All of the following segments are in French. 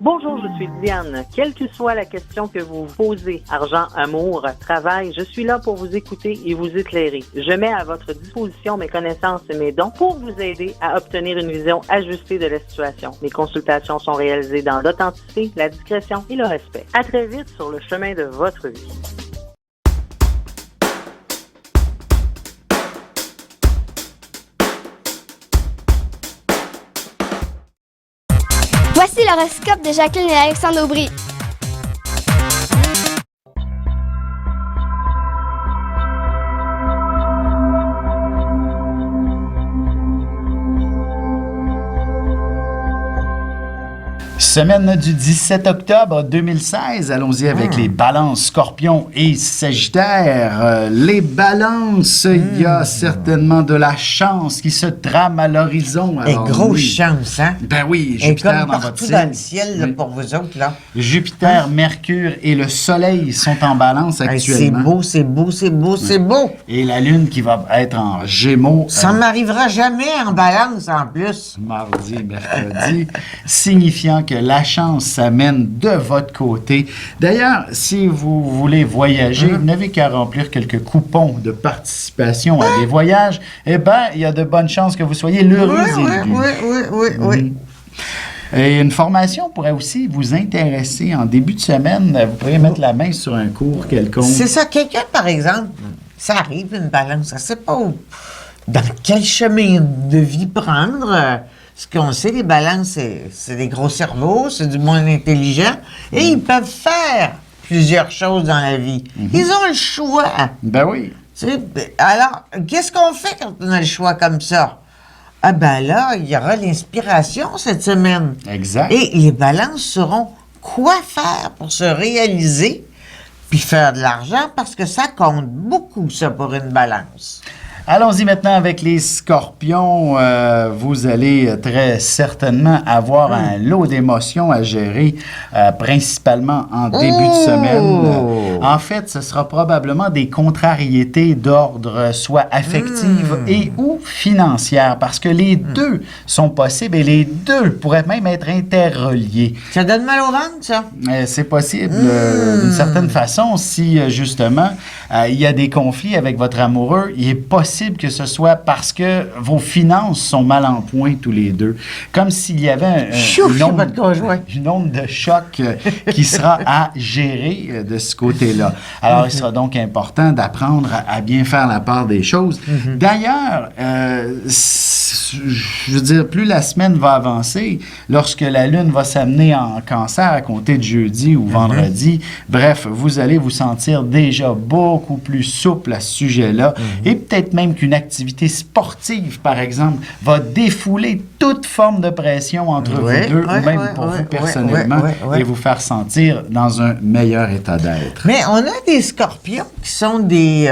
Bonjour, je suis Diane. Quelle que soit la question que vous posez, argent, amour, travail, je suis là pour vous écouter et vous éclairer. Je mets à votre disposition mes connaissances et mes dons pour vous aider à obtenir une vision ajustée de la situation. Mes consultations sont réalisées dans l'authenticité, la discrétion et le respect. À très vite sur le chemin de votre vie. Voici l'horoscope de Jacqueline et Alexandre Aubry. Semaine du 17 octobre 2016, allons-y avec les balances, scorpions et sagittaires. Les balances, il y a certainement de la chance qui se trame à l'horizon. Et grosse chance, hein? Ben oui, et Jupiter comme dans votre partout signe. dans le ciel, là, pour vous autres, là. Jupiter, Mercure et le Soleil sont en balance Hey, actuellement. c'est beau. Et la Lune qui va être en Gémeaux. Ça m'arrivera jamais en balance, en plus. Mardi, mercredi, signifiant que la chance s'amène de votre côté. D'ailleurs, si vous voulez voyager, vous n'avez qu'à remplir quelques coupons de participation à des voyages. Eh bien, il y a de bonnes chances que vous soyez l'heureux élu. Oui. Et une formation pourrait aussi vous intéresser en début de semaine. Vous pourriez mettre la main sur un cours quelconque. C'est ça, quelqu'un, par exemple, ça arrive, une balance, ça sait pas dans quel chemin de vie prendre. Ce qu'on sait, les balances, c'est des gros cerveaux, c'est du monde intelligent, et ils peuvent faire plusieurs choses dans la vie. Ils ont le choix. Ben oui. Tu sais, alors, qu'est-ce qu'on fait quand on a le choix comme ça? Ah ben là, il y aura l'inspiration cette semaine. Exact. Et les balances sauront quoi faire pour se réaliser puis faire de l'argent parce que ça compte beaucoup, ça, pour une balance. Allons-y maintenant avec les scorpions. Vous allez très certainement avoir un lot d'émotions à gérer, principalement en début de semaine. En fait, ce sera probablement des contrariétés d'ordre soit affective et ou financière, parce que les deux sont possibles et les deux pourraient même être interreliés. Ça donne mal au ventre, ça? C'est possible d'une certaine façon si, justement, il y a des conflits avec votre amoureux. Il est possible que ce soit parce que vos finances sont mal en point tous les deux. Comme s'il y avait une onde de choc qui sera à gérer de ce côté-là. Alors, il sera donc important d'apprendre à bien faire la part des choses. D'ailleurs, je veux dire, plus la semaine va avancer, lorsque la Lune va s'amener en Cancer à compter de jeudi ou vendredi, bref, vous allez vous sentir déjà beaucoup plus souple à ce sujet-là et peut-être même qu'une activité sportive, par exemple, va défouler toute forme de pression entre vous deux ou même pour vous personnellement et vous faire sentir dans un meilleur état d'être. Mais on a des scorpions qui sont des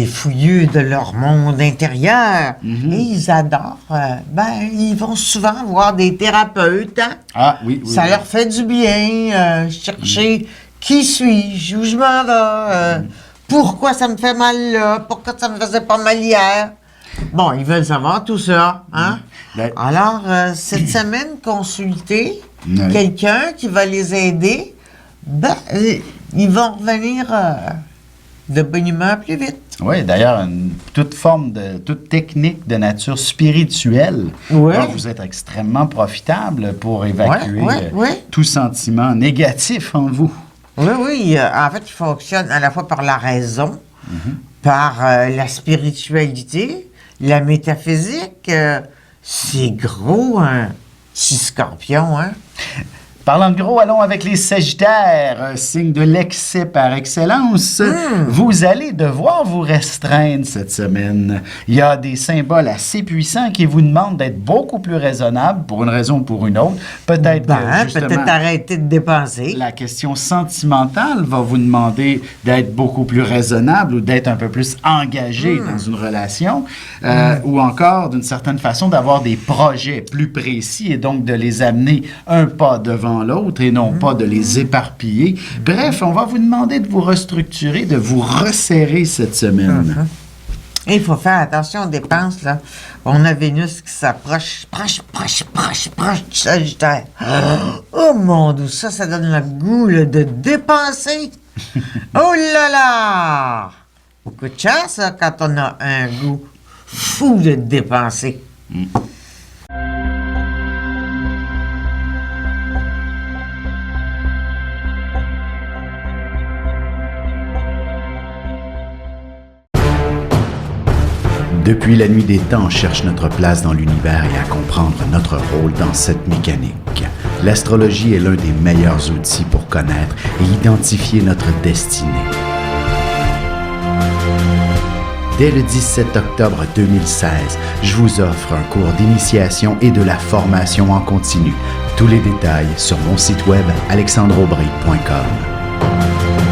fouilleux de leur monde intérieur. Et ils adorent. Ils vont souvent voir des thérapeutes. Hein? Ah oui. Ça leur fait du bien. Chercher qui suis-je, où je m'en vais, pourquoi ça me fait mal là, pourquoi ça me faisait pas mal hier. Bon, ils veulent savoir tout ça. Hein? Alors, cette semaine, consulter quelqu'un qui va les aider, ils vont revenir de bonne humeur plus vite. Oui, d'ailleurs, toute technique de nature spirituelle va vous être extrêmement profitable pour évacuer tout sentiment négatif en vous. Oui. En fait, il fonctionne à la fois par la raison, par la spiritualité, la métaphysique. C'est gros, un petit scorpion, hein? Parlant de gros, allons avec les Sagittaires, signe de l'excès par excellence. Vous allez devoir vous restreindre cette semaine. Il y a des symboles assez puissants qui vous demandent d'être beaucoup plus raisonnable pour une raison ou pour une autre. Peut-être peut-être arrêter de dépenser. La question sentimentale va vous demander d'être beaucoup plus raisonnable ou d'être un peu plus engagé dans une relation ou encore, d'une certaine façon, d'avoir des projets plus précis et donc de les amener un pas devant l'autre et non pas de les éparpiller. Bref, on va vous demander de vous restructurer, de vous resserrer cette semaine. Et il faut faire attention aux dépenses, là. On a Vénus qui s'approche, proche du Sagittaire. Oh mon Dieu, ça donne le goût là, de dépenser. Oh là là! Beaucoup de chance, ça, quand on a un goût fou de dépenser. Depuis la nuit des temps, on cherche notre place dans l'univers et à comprendre notre rôle dans cette mécanique. L'astrologie est l'un des meilleurs outils pour connaître et identifier notre destinée. Dès le 17 octobre 2016, je vous offre un cours d'initiation et de la formation en continu. Tous les détails sur mon site web alexandreaubry.com.